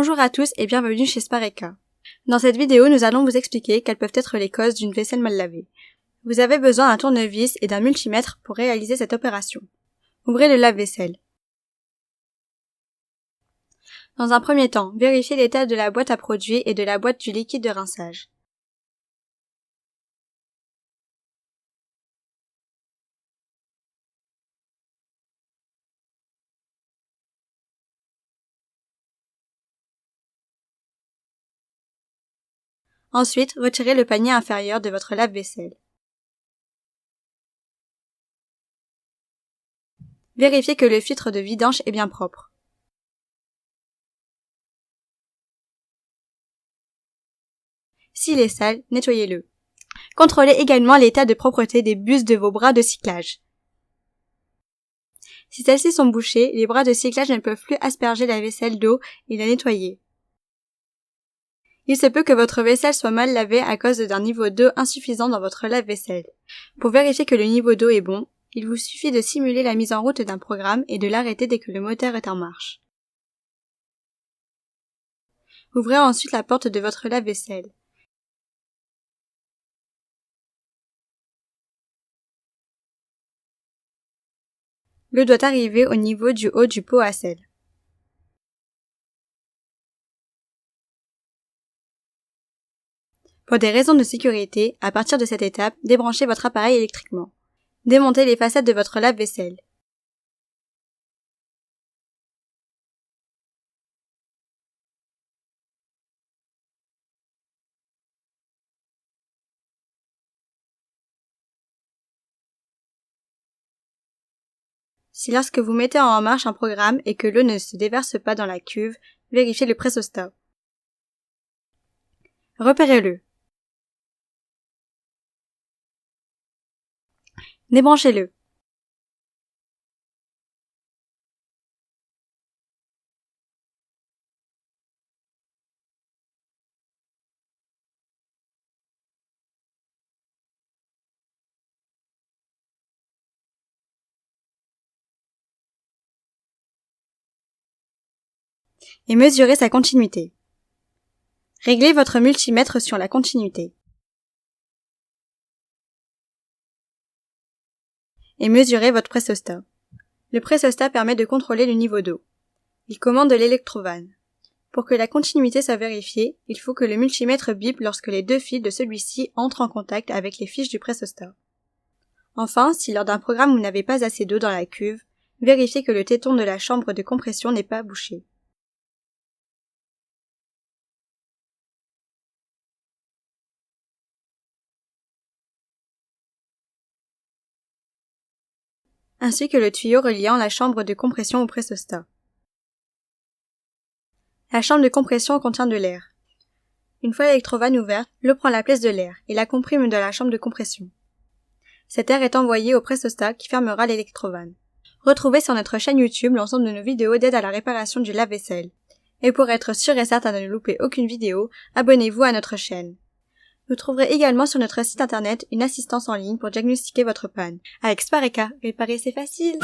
Bonjour à tous et bienvenue chez Spareka. Dans cette vidéo, nous allons vous expliquer quelles peuvent être les causes d'une vaisselle mal lavée. Vous avez besoin d'un tournevis et d'un multimètre pour réaliser cette opération. Ouvrez le lave-vaisselle. Dans un premier temps, vérifiez l'état de la boîte à produits et de la boîte du liquide de rinçage. Ensuite, retirez le panier inférieur de votre lave-vaisselle. Vérifiez que le filtre de vidange est bien propre. S'il est sale, nettoyez-le. Contrôlez également l'état de propreté des bus de vos bras de cyclage. Si celles-ci sont bouchées, les bras de cyclage ne peuvent plus asperger la vaisselle d'eau et la nettoyer. Il se peut que votre vaisselle soit mal lavée à cause d'un niveau d'eau insuffisant dans votre lave-vaisselle. Pour vérifier que le niveau d'eau est bon, il vous suffit de simuler la mise en route d'un programme et de l'arrêter dès que le moteur est en marche. Ouvrez ensuite la porte de votre lave-vaisselle. L'eau doit arriver au niveau du haut du pot à sel. Pour des raisons de sécurité, à partir de cette étape, débranchez votre appareil électriquement. Démontez les facettes de votre lave-vaisselle. Si lorsque vous mettez en marche un programme et que l'eau ne se déverse pas dans la cuve, vérifiez le pressostat. Repérez-le. Débranchez-le. Et mesurez sa continuité. Réglez votre multimètre sur la continuité. Et mesurez votre pressostat. Le pressostat permet de contrôler le niveau d'eau. Il commande l'électrovanne. Pour que la continuité soit vérifiée, il faut que le multimètre bip lorsque les deux fils de celui-ci entrent en contact avec les fiches du pressostat. Enfin, si lors d'un programme vous n'avez pas assez d'eau dans la cuve, vérifiez que le téton de la chambre de compression n'est pas bouché. Ainsi que le tuyau reliant la chambre de compression au pressostat. La chambre de compression contient de l'air. Une fois l'électrovanne ouverte, l'eau prend la place de l'air et la comprime de la chambre de compression. Cet air est envoyé au pressostat qui fermera l'électrovanne. Retrouvez sur notre chaîne YouTube l'ensemble de nos vidéos d'aide à la réparation du lave-vaisselle. Et pour être sûr et certain de ne louper aucune vidéo, abonnez-vous à notre chaîne. Vous trouverez également sur notre site internet une assistance en ligne pour diagnostiquer votre panne. Avec Spareka, réparer c'est facile!